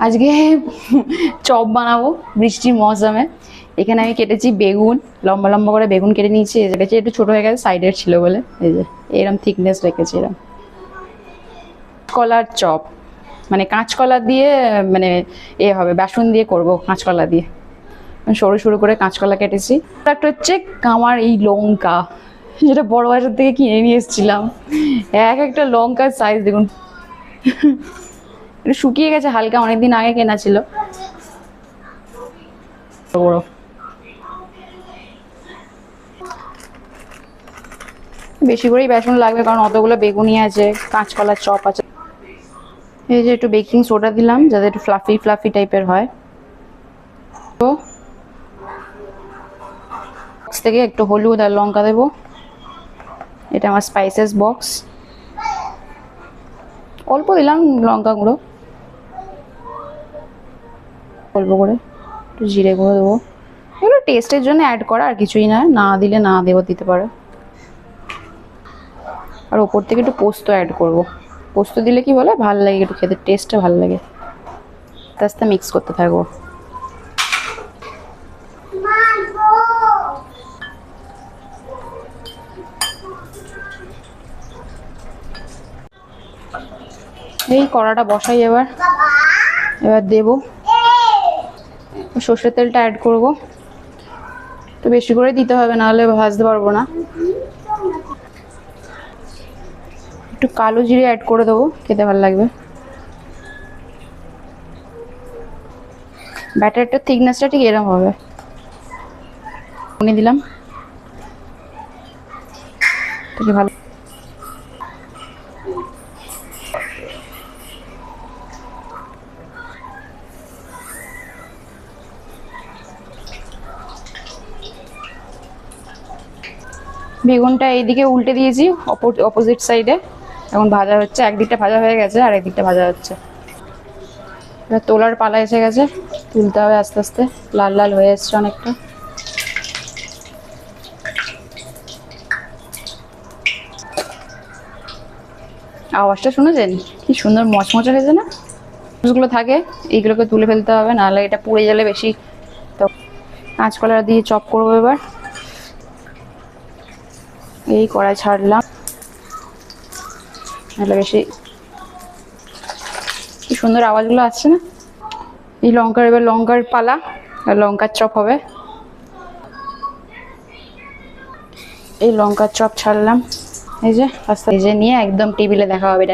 আজকে চপ বানাবো বৃষ্টির মৌসুমে। এখানে আমি কেটেছি বেগুন, লম্বা লম্বা করে বেগুন কেটে নিয়েছি। রেখেছি একটু ছোট হয়ে গেছে, সাইডের ছিল বলে। এই যে এরকম থিকনেস রেখেছি। এরকম কলার চপ, মানে কাঁচকলা দিয়ে, মানে হবে বেসন দিয়ে করবো, কাঁচকলা দিয়ে। সরু সরু করে কাঁচকলা কেটেছি। একটা হচ্ছে কামার এই লঙ্কা, যেটা বড় বাজার থেকে কিনে নিয়ে এসেছিলাম। একটা লঙ্কার সাইজ দেখুন, একটু শুকিয়ে গেছে হালকা, অনেকদিন আগে কেনা ছিল। বড় বেশি করেই বেসন লাগবে, কারণ অতগুলো বেগুনি আছে, কাঁচকলার চপ আছে। এই যে একটু বেকিং সোডা দিলাম, যাতে একটু ফ্লাফি ফ্লাফি টাইপের হয়। তো বক্স থেকে একটু হলুদ আর লঙ্কা দেবো। এটা আমার স্পাইসেস বক্স। অল্প দিলাম লঙ্কা গুঁড়ো, অল্প করে একটু জিরে গুঁড়ো দেবো। এগুলো টেস্টের জন্য অ্যাড করা, আর কিছুই না। না দিলে না দেবো, দিতে পারো। আর ওপর থেকে একটু পোস্ত অ্যাড করবো। পোস্ত দিলে কি বলে, ভালো লাগে, একটু খেতে টেস্টটা ভালো লাগে। আস্তে আস্তে মিক্স করতে থাকবো। এই কড়াটা বসাই এবার দেবো সর্ষের তেলটা অ্যাড করব। তো বেশি করে দিতে হবে, নাহলে ভাজতে পারবো না। একটু কালো জিরে অ্যাড করে দেবো, খেতে ভালো লাগবে। ব্যাটারটার থিকনেসটা ঠিক এরকম হবে। দিলাম ভালো। বেগুনটা এইদিকে উল্টে দিয়েছি, অপোজিট সাইডে। এখন ভাজা হচ্ছে, একদিকটা ভাজা হয়ে গেছে, আর একদিকটা ভাজা হচ্ছে। এবার তোলার পালা এসে গেছে, তুলতে হবে আস্তে আস্তে। লাল লাল হয়ে এসছে অনেকটা। আওয়াজটা শুনেছেন? কি সুন্দর মচমচে হয়েছে না? গুলো থাকে, এইগুলোকে তুলে ফেলতে হবে, নাহলে এটা পুড়ে গেলে বেশি। তো কাঁচকলা দিয়ে চপ করবো এবার। এই কড়াই ছাড়লাম, নাহলে বেশি। কি সুন্দর আওয়াজগুলো আসছে না? এই লঙ্কার, এবার লঙ্কার পালা, আর লঙ্কার চপ হবে। এই লঙ্কার চপ ছাড়লাম, এই যে আস্তে, এই যে নিয়ে একদম টেবিলে দেখা হবে।